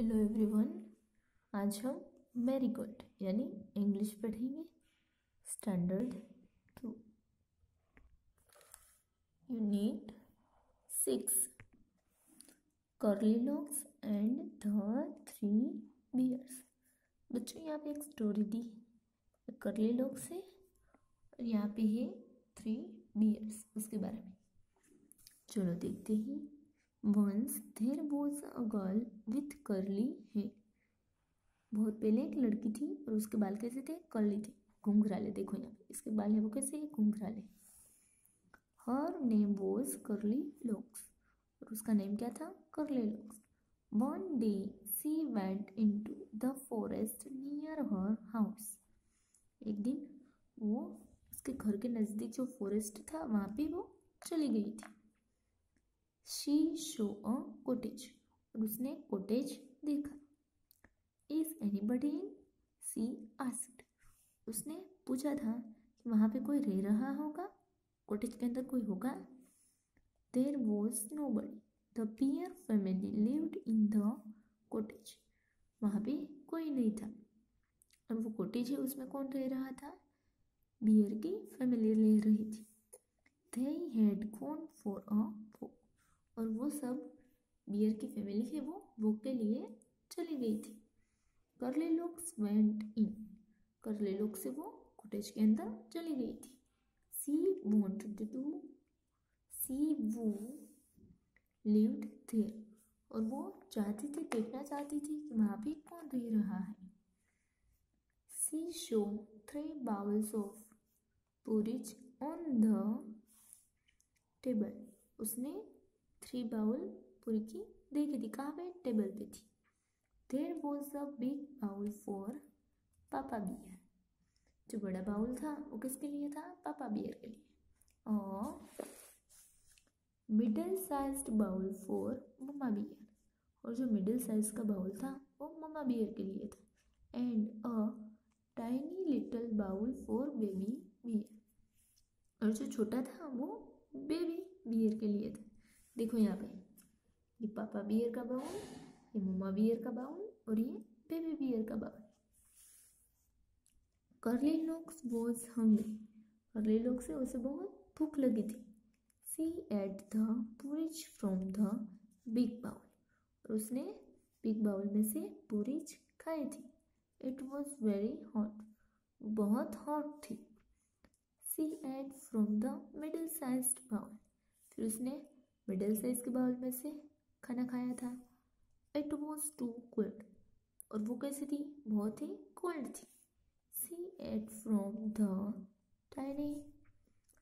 Hello everyone. आज हम marigold यानी इंग्लिश पढ़ेंगे। Standard 2 unit 6 Curly Locks and the 3 bears. बच्चों यहाँ पे एक स्टोरी दी है, कर्ली लॉक्स है और यहाँ पे है 3 बियर्स, उसके बारे में। चलो देखते हैं। Once there was a girl with curly hair. बहुत पहले एक लड़की थी और उसके बाल कैसे थे? कर्ली थे, घुंघराले। देखो यहाँ पे इसके बाल है वो कैसे है? घुंघराले। Her name was Curly Locks, और उसका नेम क्या था? Curly Locks. One day she went into the forest near her house. एक दिन वो उसके घर के नज़दीक जो फॉरेस्ट था वहाँ पे वो चली गई थी। शी शो अ कॉटेज, और उसने कॉटेज देखा। Is anybody in? She asked, उसने पूछा था कि वहाँ पे कोई रह रहा होगा, कॉटेज के अंदर कोई होगा। There was nobody, the bear family lived in the cottage. वहाँ पे कोई नहीं था, और वो कॉटेज है उसमें कौन रह रहा था? बियर की फैमिली रह रही थी। They had gone for a walk, और वो सब बियर की फैमिली है वो वॉक के लिए चली गई थी। Curly locks went in, curly lock से वो कॉटेज के अंदर चली गई थी। सी वांटेड टू सी वो लिव्ड देयर, और वो चाहती थी, देखना चाहती थी कि वहाँ पे कौन रह रहा है। She saw 3 bowls of porridge on the table, उसने 3 बाउल पूरी की देखी थी। कहाँ पे? टेबल पे थी। There was a big bowl for Papa Bear, जो बड़ा बाउल था वो किसके लिए था? पापा बियर के लिए। और middle sized bowl for mamma Bear, और जो मिडिल साइज का बाउल था वो मम्मा बियर के लिए था। And a tiny little bowl for Baby Bear, और जो छोटा था वो बेबी बियर के लिए था। देखो यहाँ पे ये पापा बियर का बाउल, ये मम्मा बियर का बाउल, और ये बेबी बियर का bowl. Curly Locks was hungry, Curly Locks से उसे बहुत भूख लगी थी। She ate the porridge from the big bowl, और उसने बिग बाउल में से पोरिज खाई थी। इट वॉज वेरी हॉट, बहुत हॉट थी। She ate from the middle sized bowl, फिर उसने मिडिल साइज के बाउल में से खाना खाया था। इट वॉज टू कोल्ड, और वो कैसी थी? बहुत ही कोल्ड थी। She ate from the tiny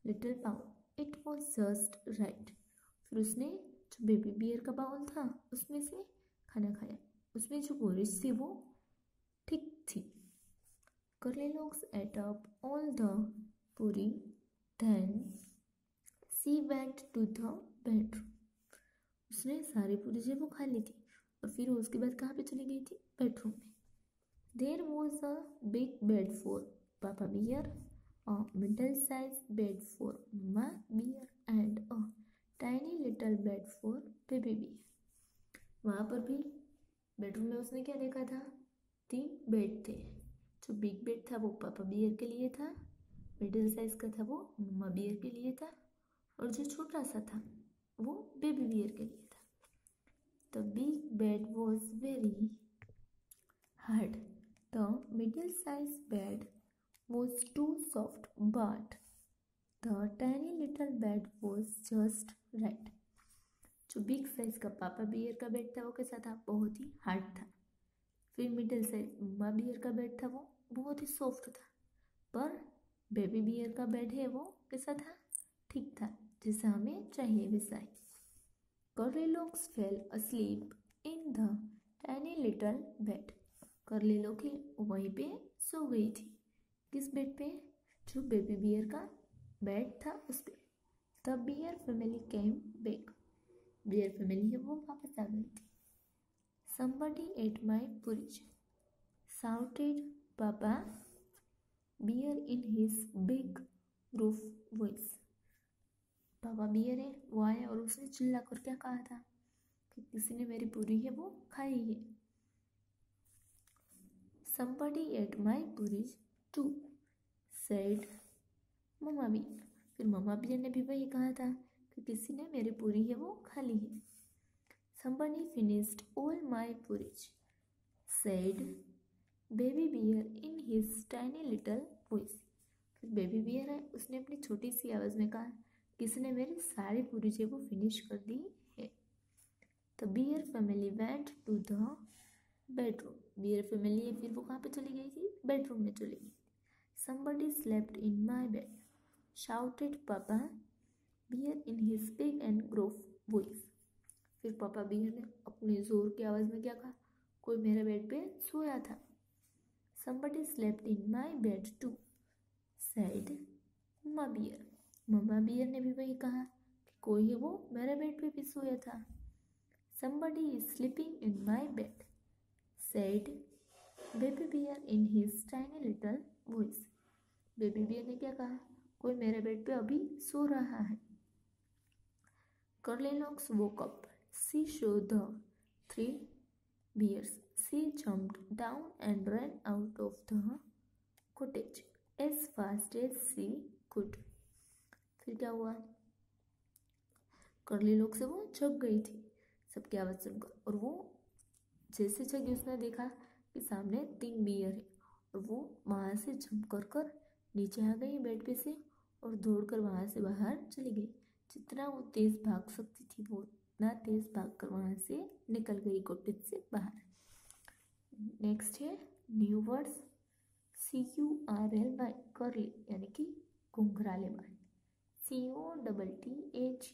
little bowl, it was just right, फिर उसने जो बेबी बियर का बाउल था उसमें से खाना खाया। उसमें जो पोरिज थी वो ठीक थी। Curly Locks ate up all the पूरी, then she went to the bedroom, उसने सारी पूरी जो वो खा ली थी, और फिर उसके बाद कहाँ पे चली गई थी? बेडरूम में। There was a big bed for Papa Bear, a middle size bed for mamma Bear, and a tiny little bed for Baby Bear. वहाँ पर भी बेडरूम में उसने क्या देखा था? 3 बेड थे। जो बिग बेड था वो पापा बियर के लिए था, मिडिल साइज का था वो मम्मा बियर के लिए था, और जो छोटा सा था वो बेबी बियर के लिए था। The big bed was very hard, the middle size bed was too soft, but the tiny little bed was just right. जो बिग साइज का पापा बियर का बेड था वो कैसा था? बहुत ही हार्ड था। फिर मिडिल साइज मम्मा बियर का बेड था वो बहुत ही सॉफ्ट था, पर बेबी बियर का बेड है वो कैसा था? ठीक था, जैसा हमें चाहिए वैसा ही। Curly Locks fell asleep in the tiny little bed, Curly Lock वहीं पे सो गई थी। किस बेड पे? जो बेबी बियर का बेड था उस पे। The bear family came back, beer family है वो वापस आ गई थी। somebody ate my porridge, shouted Papa bear in his big rough voice, Papa Bear है वो आया और उसने चिल्ला कर क्या कहा था कि किसी ने मेरी पूरी है वो खाई है। Somebody ate my porridge too, said Mamma Bear. फिर मम्मा बियर ने भी वही कहा था कि किसी ने मेरी पूरी है वो खा ली है। Somebody finished all my porridge, said baby bear in his tiny little voice। फिर बेबी बियर है उसने अपनी छोटी सी आवाज़ में कहा किसी ने मेरी सारी पूरी है वो फिनिश कर दी है। The bear family went to the bedroom। Beer family है फिर वो कहाँ पे चली गई थी? बेडरूम में चली गई। Somebody slept in my bed, shouted Papa Bear in his big and gruff voice। फिर पापा बियर ने अपनी जोर की आवाज़ में क्या कहा? कोई मेरे बेड पे सोया था। Somebody slept in my bed too, said Mamma Bear. Mamma Bear ने भी वही कहा कि कोई है वो मेरे बेड पे भी सोया था। Somebody is sleeping in my bed, said baby bear in his tiny little voice। Baby Bear ने क्या कहा? कोई मेरे बेड पे अभी सो रहा है। Goldilocks woke up. She saw the three bears. She jumped down and ran out of the cottage as fast as she could। फिर क्या हुआ? Goldilocks से वो जग गई थी सबकी आवाज़ सुनकर, और वो जैसे जगी उसने देखा कि सामने 3 बियर है, और वो वहाँ से जंप कर नीचे आ गई बेड पे से और दौड़कर वहाँ से बाहर चली गई। जितना वो तेज़ भाग सकती थी वो उतना तेज़ भागकर वहाँ से निकल गई कॉटेज से बाहर। नेक्स्ट है न्यू वर्ड्स। CURLY करली यानी कि घुंघराले बाल। COTTAGE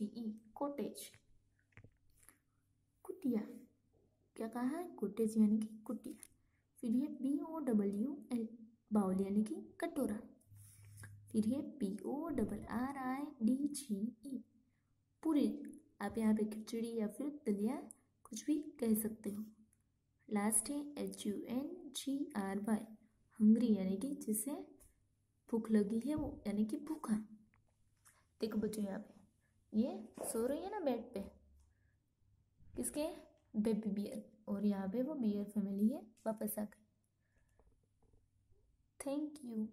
cottage. कुटिया क्या कहा है? कॉटेज यानी कि कुटिया। फिर है BOWL बाउल यानी कि कटोरा। फिर है PORRIDGE पूरी। आप यहाँ पे खिचड़ी या फिर दलिया कुछ भी कह सकते हो। लास्ट है HUNGRY हंग्री यानी कि जिसे भूख लगी है वो यानी कि भूखा। देखो बच्चों यहाँ पे ये सो रही है ना बेड पे, किसके? बेबी बियर, और यहाँ पे वो बियर फैमिली है वापस आ गई। Thank you.